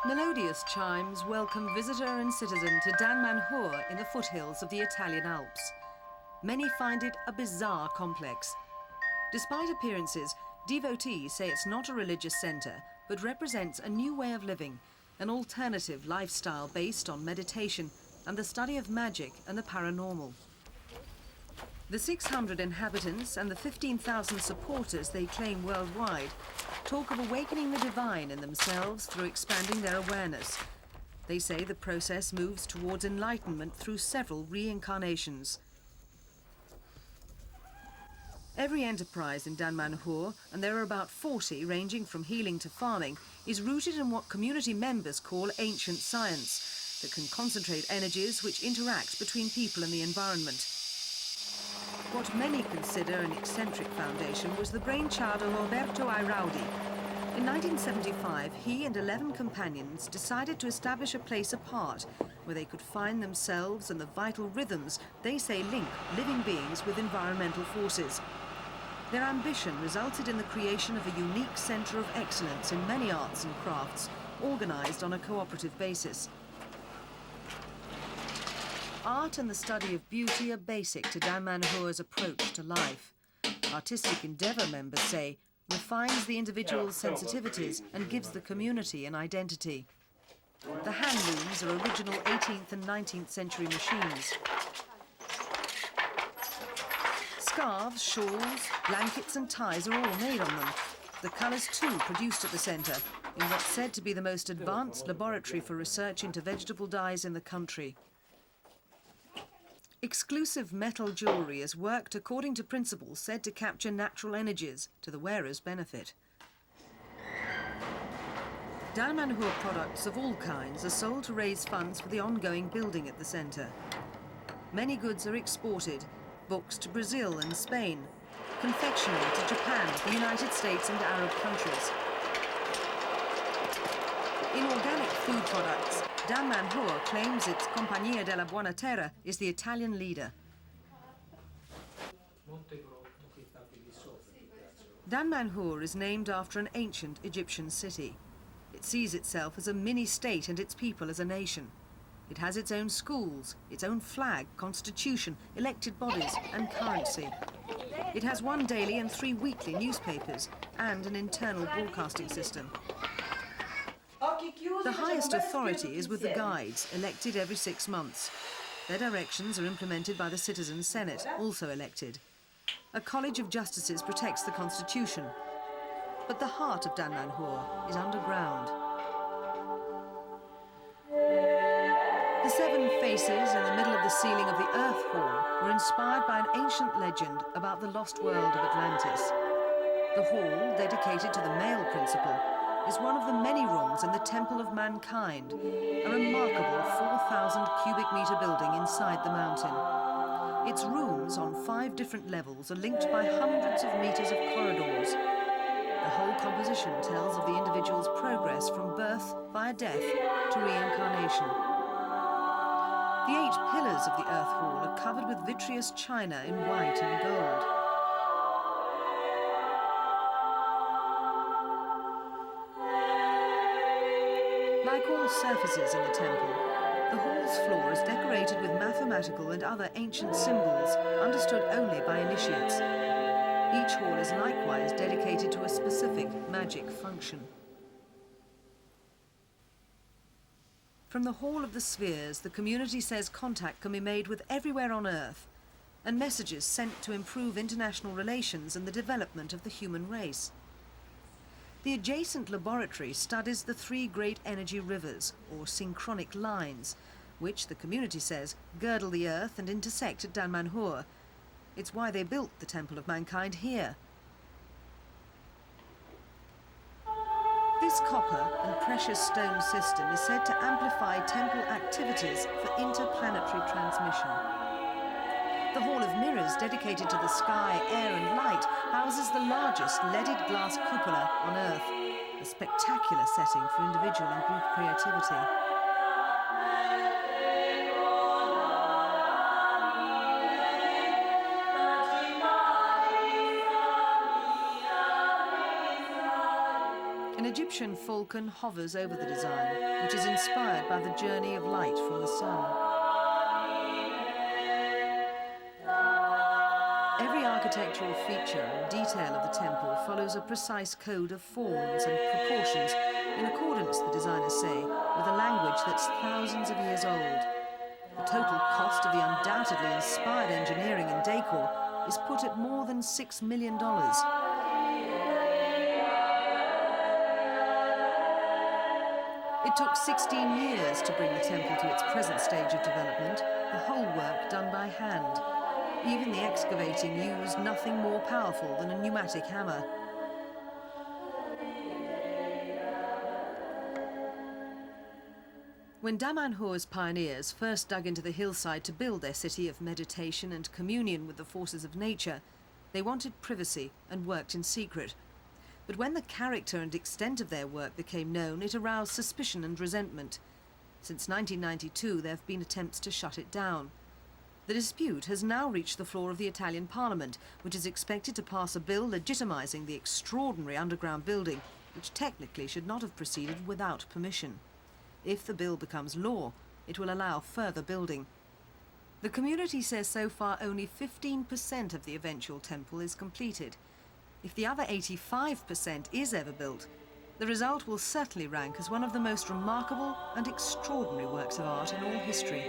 Melodious chimes welcome visitor and citizen to Damanhur in the foothills of the Italian Alps. Many find it a bizarre complex. Despite appearances, devotees say it's not a religious centre, but represents a new way of living, an alternative lifestyle based on meditation and the study of magic and the paranormal. The 600 inhabitants and the 15,000 supporters they claim worldwide talk of awakening the divine in themselves through expanding their awareness. They say the process moves towards enlightenment through several reincarnations. Every enterprise in Damanhur, and there are about 40 ranging from healing to farming, is rooted in what community members call ancient science that can concentrate energies which interact between people and the environment. What many consider an eccentric foundation was the brainchild of Roberto Airaudi. In 1975, he and 11 companions decided to establish a place apart where they could find themselves and the vital rhythms they say link living beings with environmental forces. Their ambition resulted in the creation of a unique centre of excellence in many arts and crafts, organised on a cooperative basis. Art and the study of beauty are basic to Damanhur's approach to life. Artistic endeavour, members say, refines the individual's sensitivities and gives the community an identity. The hand looms are original 18th and 19th century machines. Scarves, shawls, blankets and ties are all made on them. The colours too produced at the centre, in what's said to be the most advanced laboratory for research into vegetable dyes in the country. Exclusive metal jewellery is worked according to principles said to capture natural energies to the wearer's benefit. Damanhur products of all kinds are sold to raise funds for the ongoing building at the centre. Many goods are exported, books to Brazil and Spain, confectionery to Japan, the United States and Arab countries. In organic food products, Damanhur claims its Compagnia della Buona Terra is the Italian leader. Damanhur is named after an ancient Egyptian city. It sees itself as a mini-state and its people as a nation. It has its own schools, its own flag, constitution, elected bodies and currency. It has 1 daily and 3 weekly newspapers and an internal broadcasting system. The highest authority is with the guides, elected every 6 months. Their directions are implemented by the Citizens' Senate, also elected. A college of justices protects the constitution. But the heart of Damanhur is underground. The 7 faces in the middle of the ceiling of the Earth Hall were inspired by an ancient legend about the lost world of Atlantis. The hall, dedicated to the male principle, is one of the many rooms in the Temple of Mankind, a remarkable 4,000 cubic metre building inside the mountain. Its rooms on 5 different levels are linked by hundreds of metres of corridors. The whole composition tells of the individual's progress from birth via death to reincarnation. The 8 pillars of the Earth Hall are covered with vitreous china in white and gold. Like all surfaces in the temple, the hall's floor is decorated with mathematical and other ancient symbols understood only by initiates. Each hall is likewise dedicated to a specific magic function. From the Hall of the Spheres, the community says contact can be made with everywhere on Earth, and messages sent to improve international relations and the development of the human race. The adjacent laboratory studies the 3 great energy rivers, or synchronic lines, which the community says girdle the Earth and intersect at Damanhur. It's why they built the Temple of Mankind here. This copper and precious stone system is said to amplify temple activities for interplanetary transmission. The Hall of Mirrors, dedicated to the sky, air and light, houses the largest leaded glass cupola on Earth, a spectacular setting for individual and group creativity. An Egyptian falcon hovers over the design, which is inspired by the journey of light from the sun. Every architectural feature and detail of the temple follows a precise code of forms and proportions, in accordance, the designers say, with a language that's thousands of years old. The total cost of the undoubtedly inspired engineering and decor is put at more than $6 million. It took 16 years to bring the temple to its present stage of development, the whole work done by hand. Even the excavating used nothing more powerful than a pneumatic hammer. When Damanhur's pioneers first dug into the hillside to build their city of meditation and communion with the forces of nature, they wanted privacy and worked in secret. But when the character and extent of their work became known, it aroused suspicion and resentment. Since 1992, there have been attempts to shut it down. The dispute has now reached the floor of the Italian Parliament, which is expected to pass a bill legitimising the extraordinary underground building, which technically should not have proceeded without permission. If the bill becomes law, it will allow further building. The community says so far only 15% of the eventual temple is completed. If the other 85% is ever built, the result will certainly rank as one of the most remarkable and extraordinary works of art in all history.